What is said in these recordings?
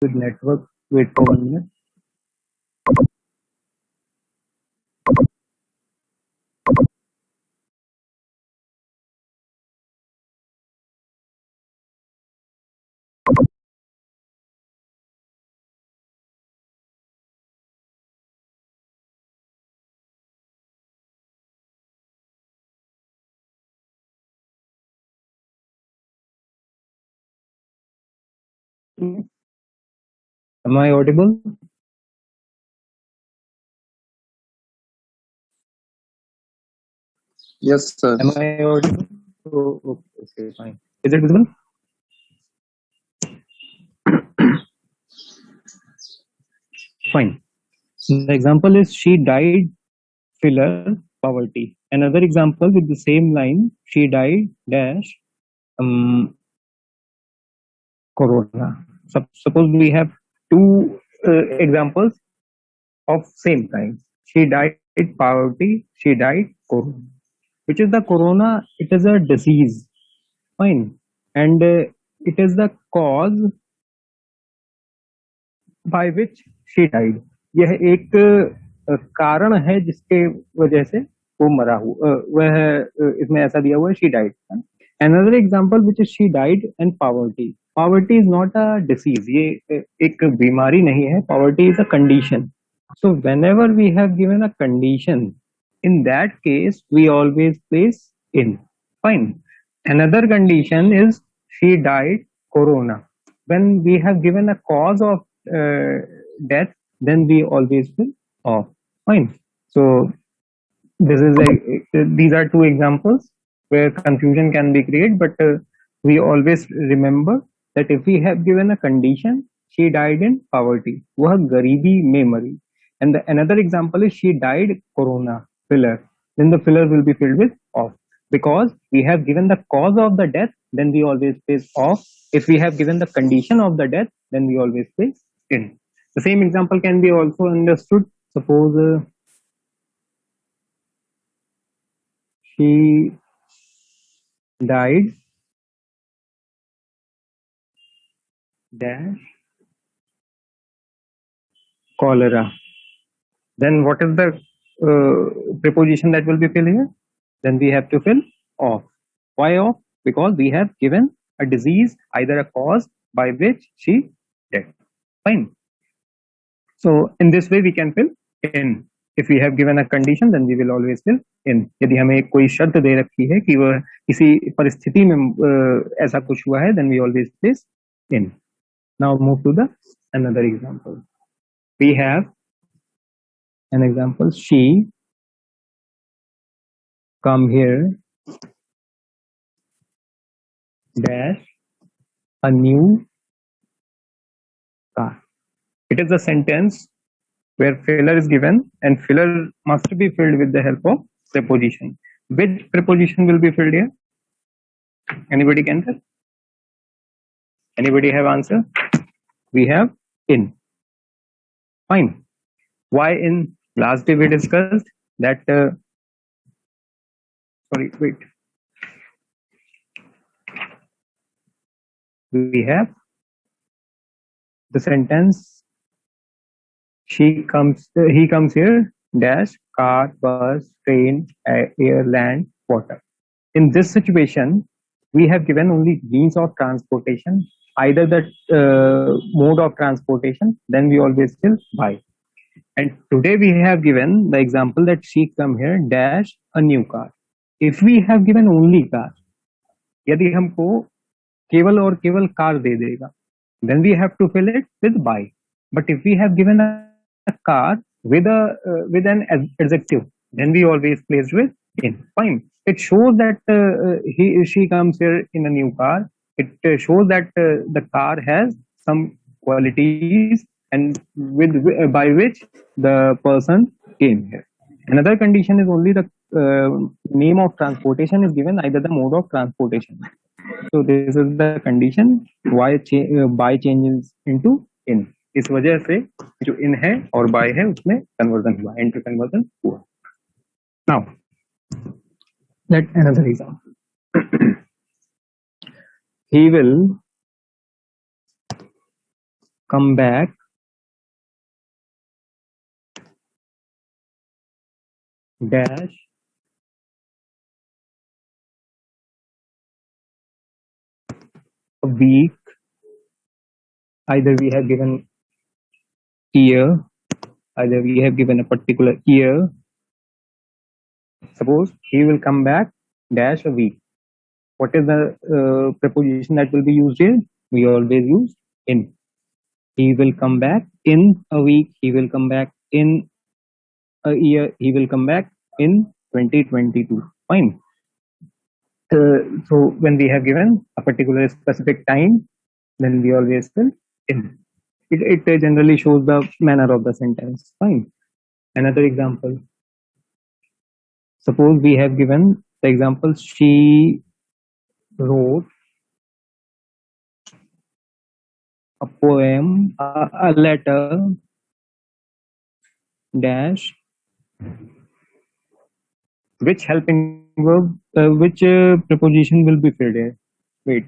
with network. Wait for 1 minute. Am I audible? Yes, sir. Am I audible? Oh, okay, fine. Is it visible? Fine. The example is she died filler poverty. Another example with the same line, she died dash corona. Suppose we have two examples of same kind. She died poverty, she died corona. Which is the corona? It is a disease. Fine. And it is the cause by which she died. यह एक कारण है जिसके वजह से वो मरा हुआ वह इसमें ऐसा दिया हुआ है she died. Another example which is she died and poverty. Poverty is not a disease. ये एक बीमारी नहीं है. Poverty is a condition. So whenever we have given a condition, in that case we always place in. Fine. Another condition is she died corona. When we have given a cause of death, then we always will off. Fine. So these are two examples where confusion can be created, but we always remember that if we have given a condition, she died in poverty, वह गरीबी में मरी. And another example is she died corona filler. Then the filler will be filled with off. Because we have given the cause of the death, then we always place off. If we have given the condition of the death, then we always place in. The same example can be also understood. Suppose she died dash cholera. Then what is the preposition that will be filled here? Then we have to fill off. Why off? Because we have given a disease, either a cause by which she died. Fine. So in this way we can fill in. If we have given a condition, then we will always fill in. यदि हमें कोई शर्त दे रखी है कि वह किसी परिस्थिति में ऐसा कुछ हुआ है, then we always place in. Now move to the another example. We have an example. She come here dash a new car. It is a sentence where filler is given and filler must be filled with the help of preposition. Which preposition will be filled here? Anybody can tell? Anybody have answer? We have in. Fine. Why in? Last day we discussed that sorry, wait. We have the sentence he comes here dash car, bus, train, air, land, water. In this situation, we have given only means of transportation, either the mode of transportation, then we always fill by. And today we have given the example that she come here dash a new car. If we have given only car, यदि हमको केवल और केवल car दे देगा, then we have to fill it with by. But if we have given a car with an adjective, then we always place with in. Fine. It shows that she comes here in a new car. It shows that the car has some qualities and with by which the person came here. Another condition is only the name of transportation is given, either the mode of transportation. So this is the condition why by changes into in. इस वजह से जो in है और by है उसमें conversion हुआ, into conversion हुआ. Now let another example. He will come back dash a week. Either we have given year, either we have given a particular year. Suppose he will come back dash a week. What is the preposition that will be used here? We always use in. He will come back in a week. He will come back in a year. He will come back in 2022. Fine. So when we have given a particular specific time, then we always fill in. It generally shows the manner of the sentence. Fine. Another example. Suppose we have given the example, she wrote a poem, a letter dash, which helping verb, which preposition will be filled here? Wait.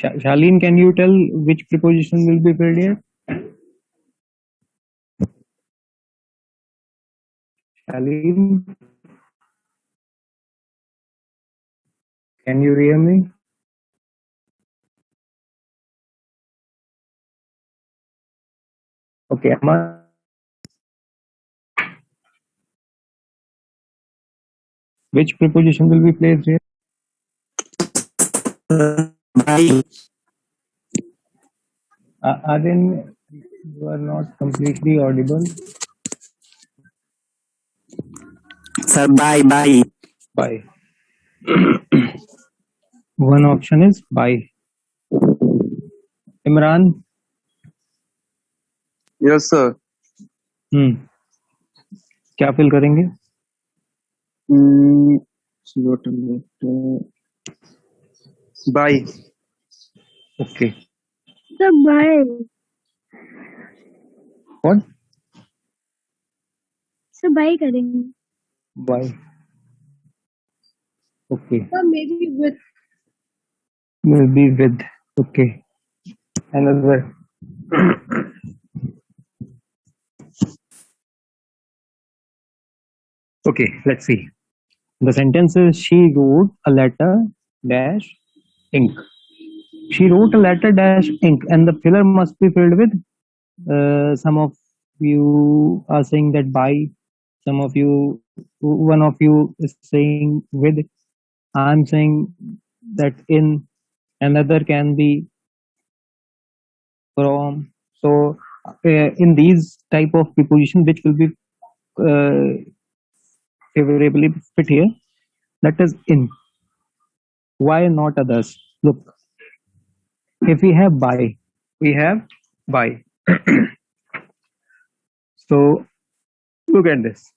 Shaleen, can you tell which preposition will be filled here? Shaleen, can you hear me? Okay, Amar. Which preposition will be placed here? By. Aryan, you are not completely audible. Sir, by. By. One option is by. Imran. Yes sir क्या fill करेंगे? Bye. Okay. Sir, bye. What? Sir, bye करेंगे. By. Okay. Sir, maybe with. Will be with. Okay. Another. Okay, let's see. The sentence is, she wrote a letter dash ink. She wrote a letter dash ink, and the filler must be filled with. Some of you are saying that by. Some of you, one of you is saying with. I'm saying that in. Another can be from. So in these type of preposition, which will be favorably fit here, that is in. Why not others? Look, if we have by, we have by. So look at this.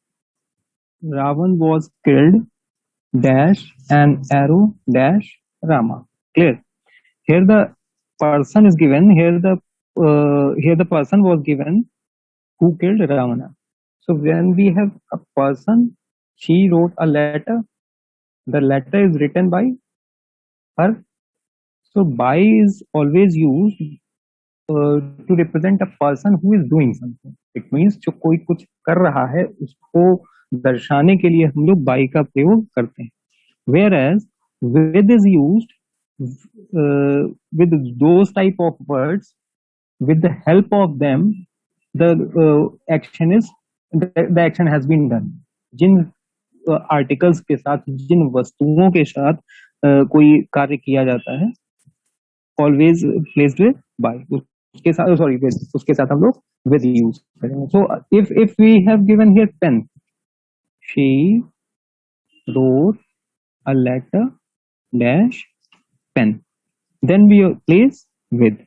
Ravan was killed dash an arrow dash Rama. Clear? Here the person is given. Here the person was given who killed Ravana. So when we have a person, she wrote a letter. The letter is written by her. So by is always used to represent a person who is doing something. It means जो कोई कुछ कर रहा है उसको दर्शाने के लिए हम लोग by का प्रयोग करते हैं. Whereas with is used with those type of words, with the help of them, the action has been done. जिन आर्टिकल्स के साथ, जिन वस्तुओं के साथ कोई कार्य किया जाता है, always placed with by. उसके साथ, sorry, with, उसके साथ हम लोग with use करेंगे. So if we have given here pen, she wrote a letter dash pen, then we place with.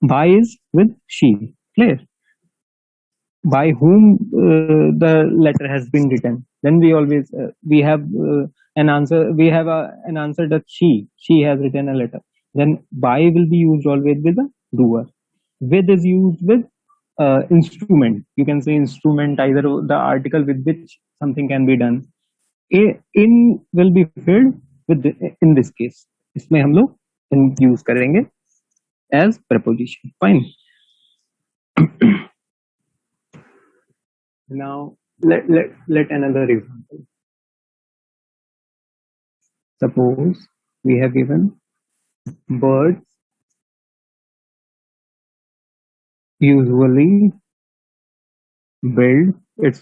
By is with she. Clear? By whom the letter has been written, then we always we have an answer. We have an answer that she has written a letter. Then by will be used always with the doer. With is used with instrument. You can say instrument, either the article with which something can be done. in will be filled with in this case. इसमें हम लोग in use करेंगे as preposition. Fine. Now let another example. Suppose we have given birds usually build its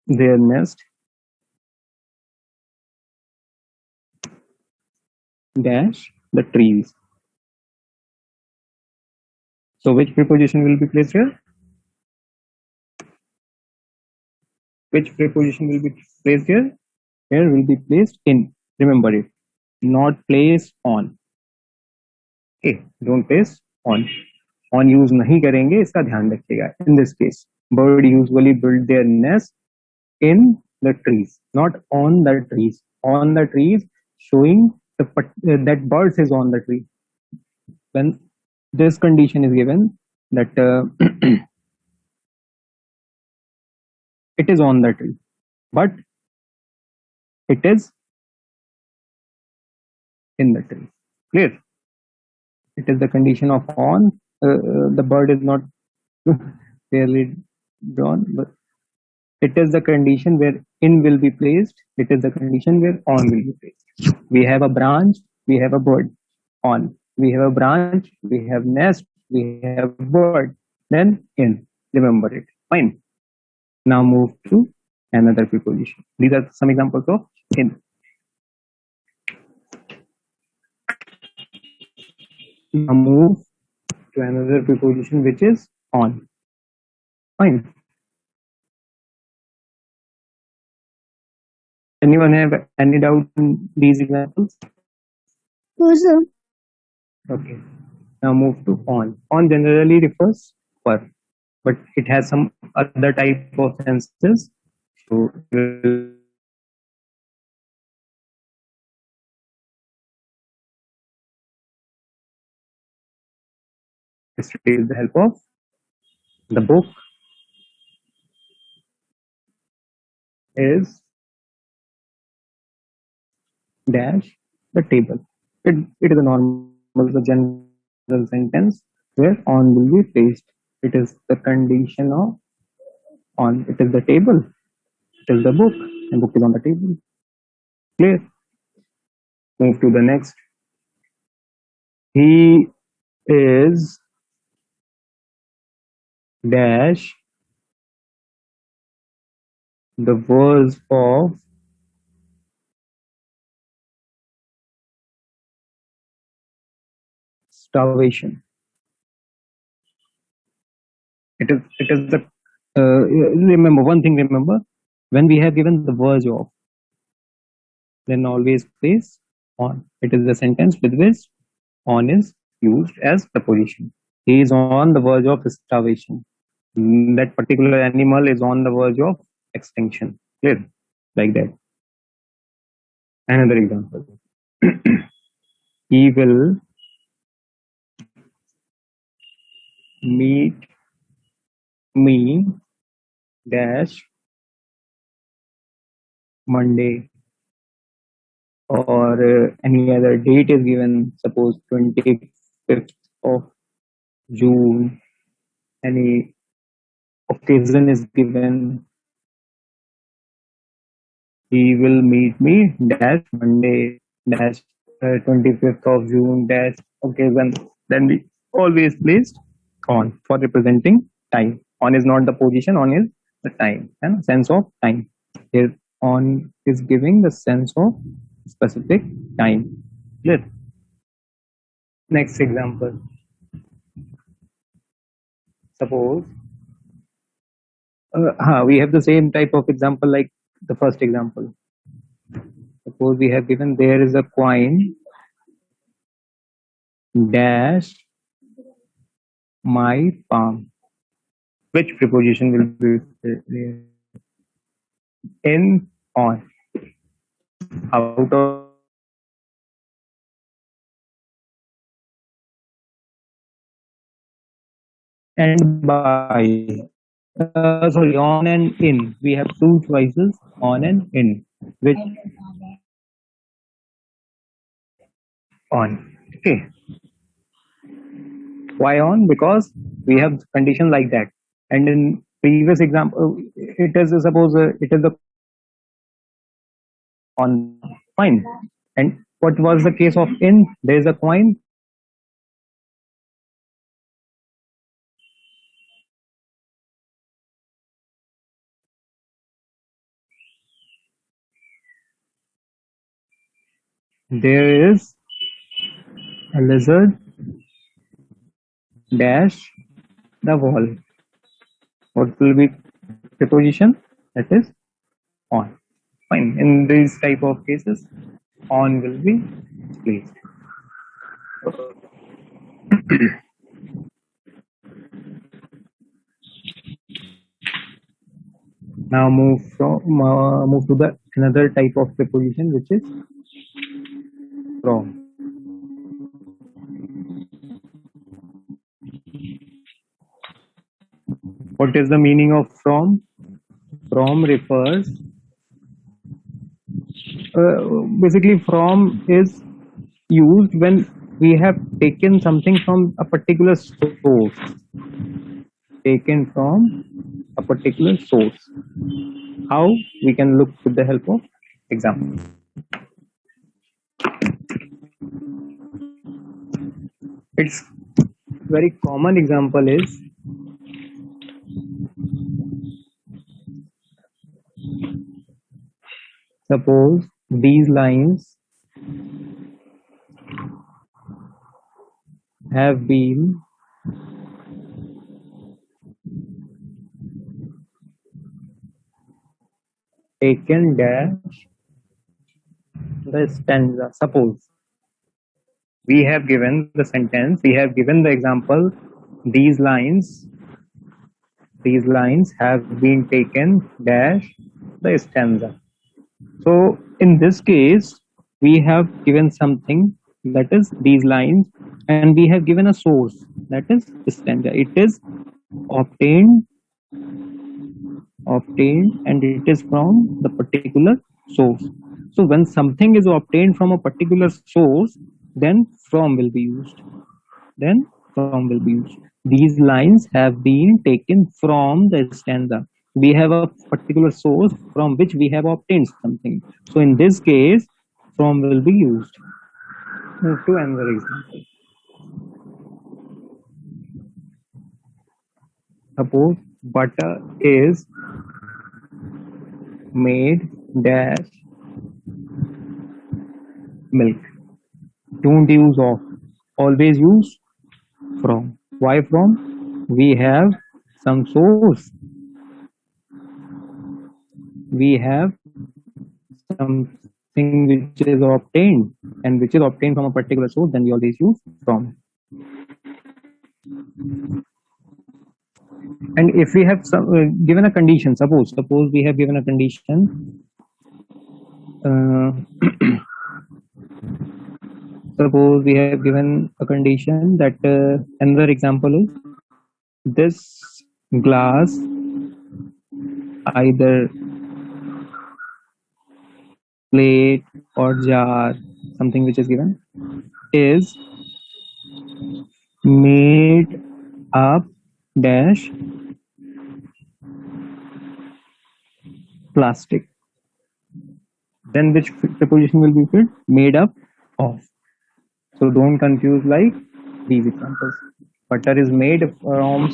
their nest dash the trees. So which preposition will be placed here? Which preposition will be placed here? Here will be placed in. Remember it. Not placed on. Okay, don't place on. On use नहीं करेंगे, इसका ध्यान रखिएगा. In this case, bird usually build their nest in the trees, not on the trees. On the trees, showing that birds is on the tree. When this condition is given, that it is on the tree, but it is in the tree. Clear? It is the condition of on. The bird is not clearly drawn, but it is the condition where in will be placed. It is the condition where on will be placed. We have a branch, we have a bird. On. We have a branch, we have nest, we have bird. Then in. Remember it. Fine. Now move to another preposition. These are some examples of in. Now move to another preposition which is on. Fine. Anyone have any doubt in these examples? No, sir. Okay. Now move to on. On generally refers for, but it has some other type of senses. So we'll study with the help of the book is dash the table. It is a normal, the general sentence where on will be placed. It is the condition of on. It is the table. It is the book, and book is on the table. Clear? Move to the next. He is dash the words of starvation. It is the remember one thing. Remember, when we have given the verge of, then always place on. It is the sentence with which on is used as preposition. He is on the verge of starvation. That particular animal is on the verge of extinction. Clear? Like that. Another example. He will meet me dash Monday, or any other date is given, suppose 25th of June, any occasion is given, he will meet me dash Monday dash 25th of June dash occasion. Then we always placed on for representing time. On is not the position, on is the time and sense of time. Here on is giving the sense of specific time. Clear? Next example. Suppose we have the same type of example like the first example. Suppose we have given there is a coin dash my palm. Which preposition will be in, on, out of, and by? Sorry, on and in. We have two choices, on and in. Which on? Okay. Why on? Because we have condition like that. And in previous example, it is suppose it is the on. Fine. And what was the case of in? There is a coin. There is a lizard dash the wall. What will be preposition? That is on. Fine. In these type of cases, on will be placed. Now move to the another type of preposition, which is from. What is the meaning of from? From refers basically from is used when we have taken something from a particular source. Taken from a particular source. How? We can look with the help of example. Its very common example is suppose these lines have been taken dash the stanza. Suppose we have given the sentence, we have given the example, these lines have been taken dash the stanza. So in this case, we have given something, that is these lines, and we have given a source, that is stanza. It is obtained and it is from the particular source. So when something is obtained from a particular source, then from will be used. These lines have been taken from the stanza. We have a particular source from which we have obtained something. So in this case, from will be used. Move to another example. Suppose butter is made dash milk. Don't use of. Always use from. Why from? We have some source. We have something which is obtained, and which is obtained from a particular source, then we always use from. And if we have given a condition, suppose we have given a condition, suppose we have given a condition that another example is this glass, either plate or jar, something which is given, is made up dash plastic. Then which preposition will be filled? Made up of. So don't confuse like these examples. Butter is made from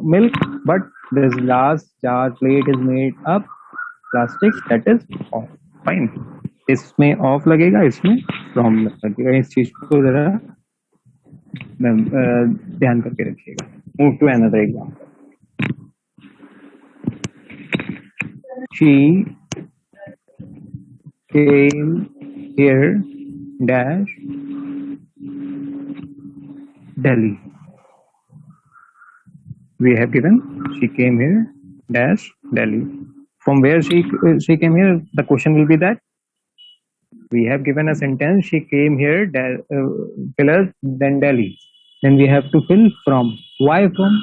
milk, but this glass, jar, plate is made up plastic, that is of. Fine. इसमें of लगेगा, इसमें from लगेगा. इस चीज को जरा ध्यान करके रखिएगा. Move to another example. She came here dash Delhi. We have given she came here dash Delhi. From where she came here, the question will be that we have given a sentence, she came here then Delhi. Then we have to fill from. Why from?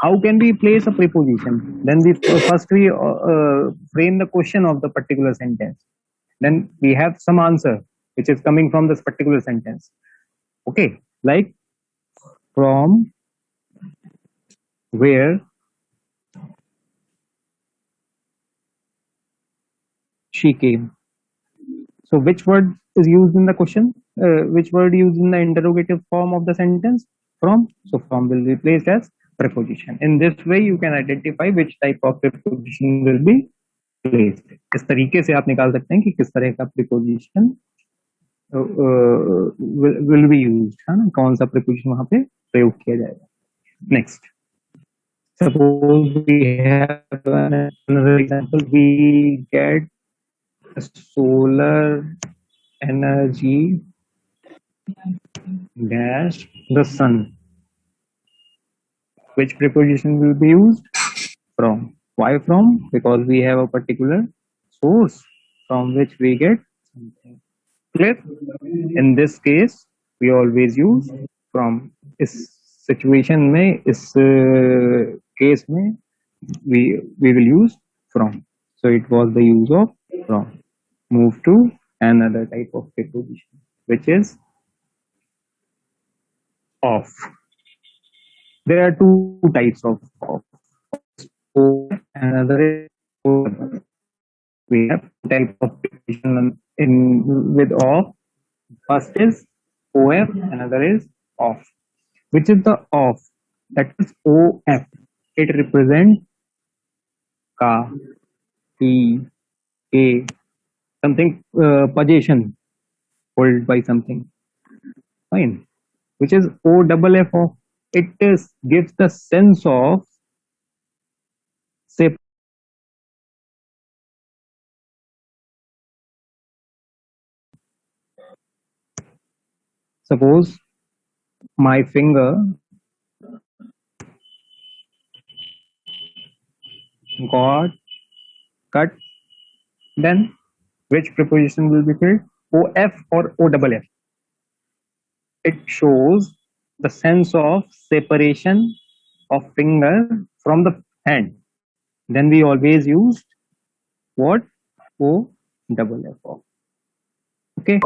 how can we place a preposition? Then we first we frame the question of the particular sentence. Then we have some answer which is coming from this particular sentence. Okay, like from where she came. So which word is used in the question? Which word used in the interrogative form of the sentence? From. So from will be placed as preposition. In this way you can identify which type of preposition will be placed. इस तरीके से आप निकाल सकते हैं कि किस तरह का preposition will be used, है ना, कौन सा preposition वहां पे प्रयोग किया जाएगा. Next, suppose we have another example. We get solar energy dash the sun. Which preposition will be used? From. Why from? Because we have a particular source from which we get something. Clear? In this case, we always use from. इस situation में, इस case में, we will use from. So it was the use of from. Move to another type of preposition, which is of. There are two types of. Another is of. We have type of preposition in with of. First is of, another is of. Which is the of? That is of. It represents ka, he, a, something possession held by something. Fine. Which is o double f of. It is gives the sense of say. Suppose my finger got cut, then which preposition will be filled? Of or o double f? It shows the sense of separation of finger from the hand. Then we always used what? O double f of. Okay,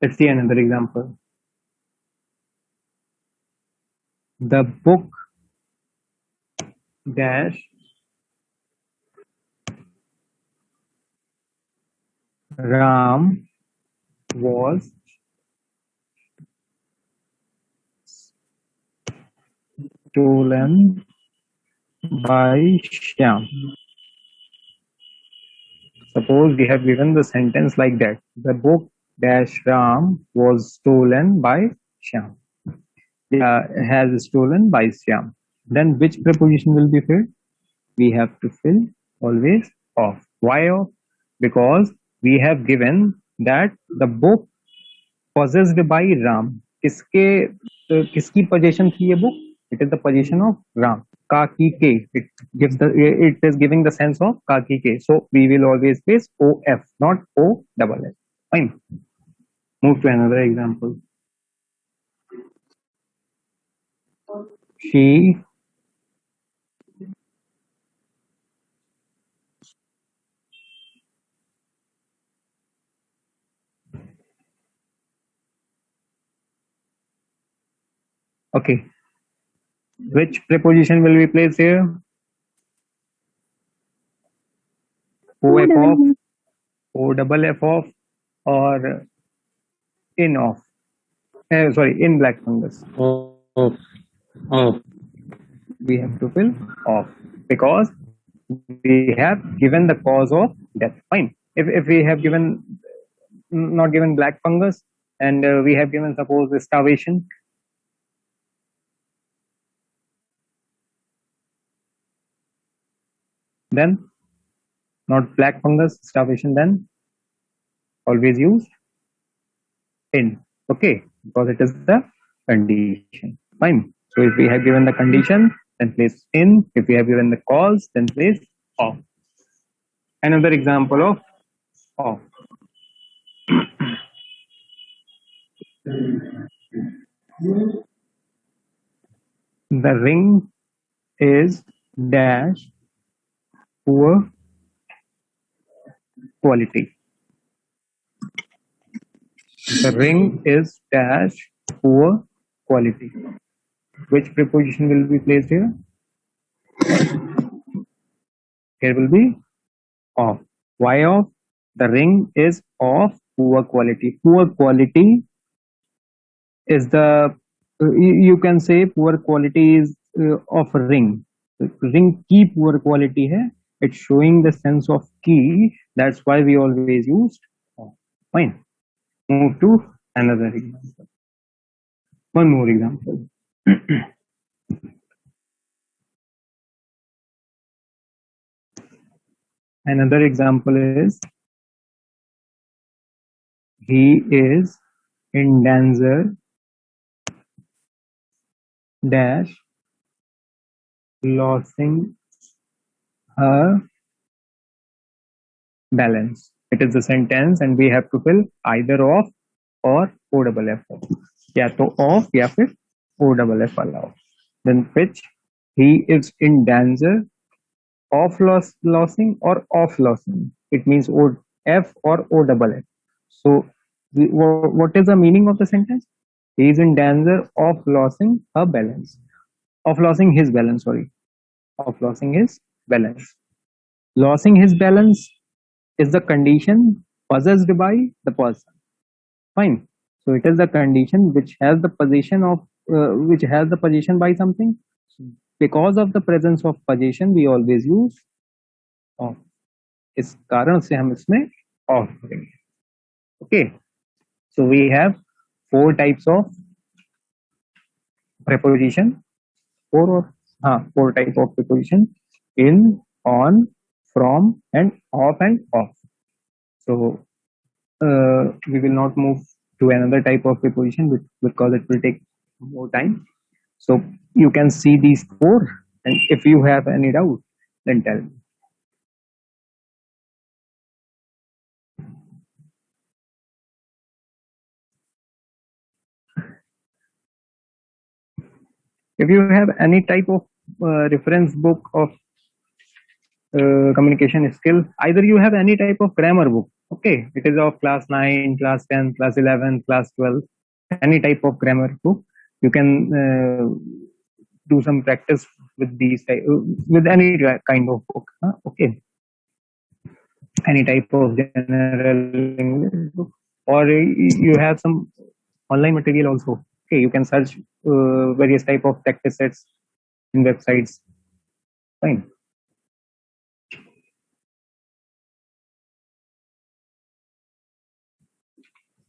let's see another example. The book dash Ram was stolen by Shyam. Suppose we have given the sentence like that. The book dash Ram was stolen by Shyam. Has stolen by Shyam. Then which preposition will be filled? We have to fill always of. Why of? Because we have given that the book possessed by Ram. किसकी possession थी ये book? It is the possession of Ram. Ka ki ke. It is giving the sense of ka ki ke. So we will always place of, not o double f. Fine. Move to another example. She okay. Which preposition will be placed here? O f of, o double f of, or in of. Sorry, in black fungus. Of. We have to fill of because we have given the cause of death. Fine. If we have given not given black fungus and we have given suppose starvation, then not black fungus, starvation, then always use in. Okay, because it is the condition. Fine. So if we have given the condition, then place in. If we have given the cause, then place of. Another example of of. The ring is dash poor quality. The ring is dash poor quality. Which preposition will be placed here? Here will be of. Why of? The ring is of poor quality. Poor quality is the you can say poor quality is of ring. Ring की poor quality है. It's showing the sense of key. That's why we always used of. Fine. Move to another example. One more example. Another example is he is in danger dash losing her balance. It is the sentence and we have to fill either of or O double F of. या तो of या फिर O double F वाला हो. Then which he is in danger of losing or of losing. It means O F or O double F. So what is the meaning of the sentence? He is in danger of losing her balance. Of losing his balance, sorry. Of losing his balance. Losing his balance is the condition possessed by the person. Fine. So it is the condition which has the position by something. Because of the presence of position, we always use of. इस कारण से हम इसमें of करेंगे. Okay. So we have four types of preposition. Four types of preposition: in, on, from, and off and off. So we will not move to another type of preposition because it will take more time. So you can see these four, and if you have any doubt, then tell me. If you have any type of reference book of communication skill, either you have any type of grammar book, okay, it is of class 9, class 10, class 11, class 12, any type of grammar book, you can do some practice with these with any kind of book, okay, any type of general English book, or you have some online material also. Okay, you can search various type of practice sets in websites. Fine.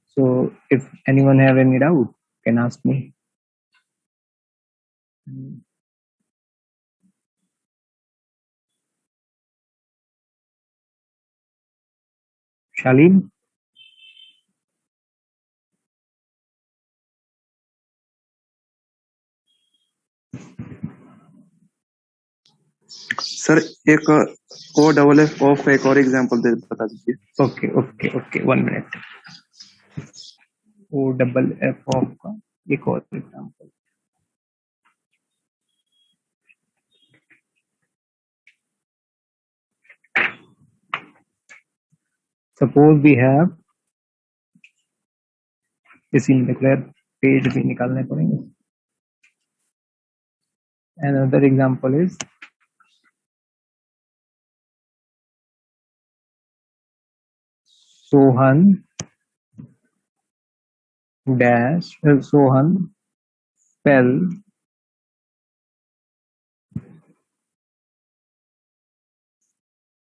So if anyone have any doubt, can ask me. Shalim? Sir एक O double F of एक और example दे बता दीजिए. Okay. 1 minute. O double F of का एक और example. Suppose we have, इसी में declare पेज भी निकालने पड़ेंगे. Another example is Sohan fell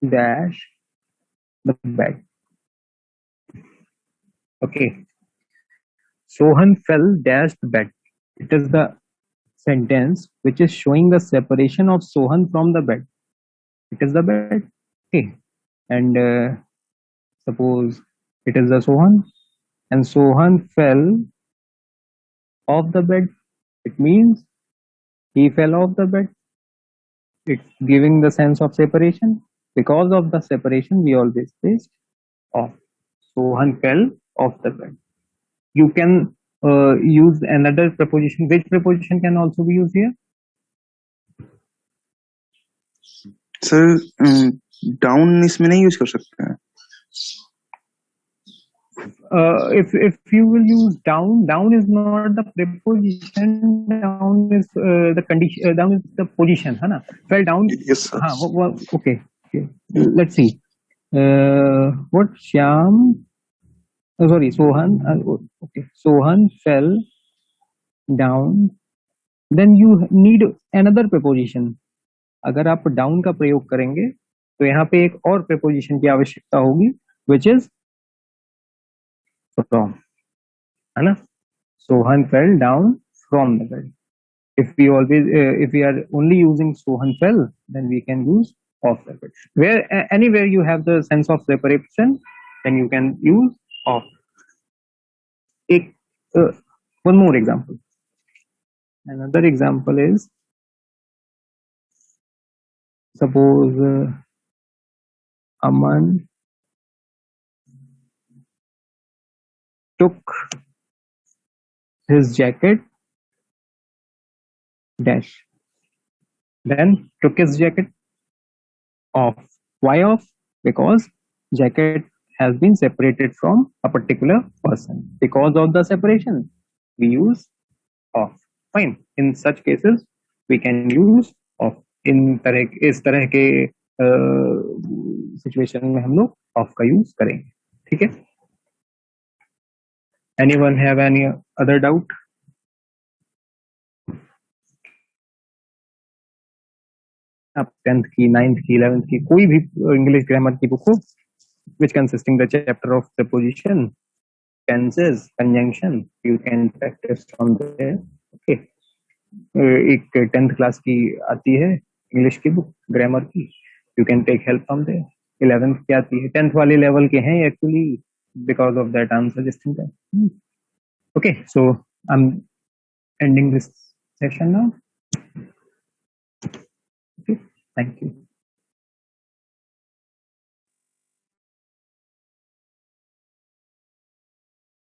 dash the bed. Okay. Sohan fell dash the bed. It is the sentence which is showing the separation of Sohan from the bed. It is the bed. Okay. And suppose it is the Sohan and Sohan fell off the bed. It means he fell off the bed. It's giving the sense of separation. Because of the separation, we always placed off. Sohan fell off the bed. You can use another preposition. Which preposition can also be used here? Sir down इसमें नहीं use कर सकते हैं? If you will use down is not the preposition, down is the condition, down is the position, है ना? Fell down. Yes, sir. हाँ, okay. Let's see. What Shyam? Sorry, Sohan. Okay, Sohan fell down. Then you need another preposition. अगर आप down का प्रयोग करेंगे तो यहाँ पे एक और preposition की आवश्यकता होगी, which is from, है ना? Sohan fell down from the bed. If we are only using Sohan fell, then we can use of the bed. Anywhere you have the sense of separation, then you can use of. One more example. Another example is, suppose Aman took his jacket dash, then took his jacket off. Why off? Because jacket has been separated from a particular person. Because of the separation, we use off. Fine. In such cases, we can use off. इस तरह के situation में हम लोग of का use करेंगे. ठीक है? Anyone have any other doubt? आप 10th की, 9th की, 11th की कोई भी इंग्लिश ग्रामर की बुक हो, which consisting the chapter of preposition, tenses, conjunction, you can practice from there. Okay. एक 10th क्लास की आती है इंग्लिश की बुक ग्रामर की, you can take help from there. 11th की आती है, 10th वाले लेवल के हैं actually, because of that I'm suggesting that. Okay, so I'm ending this session now. Okay, thank you.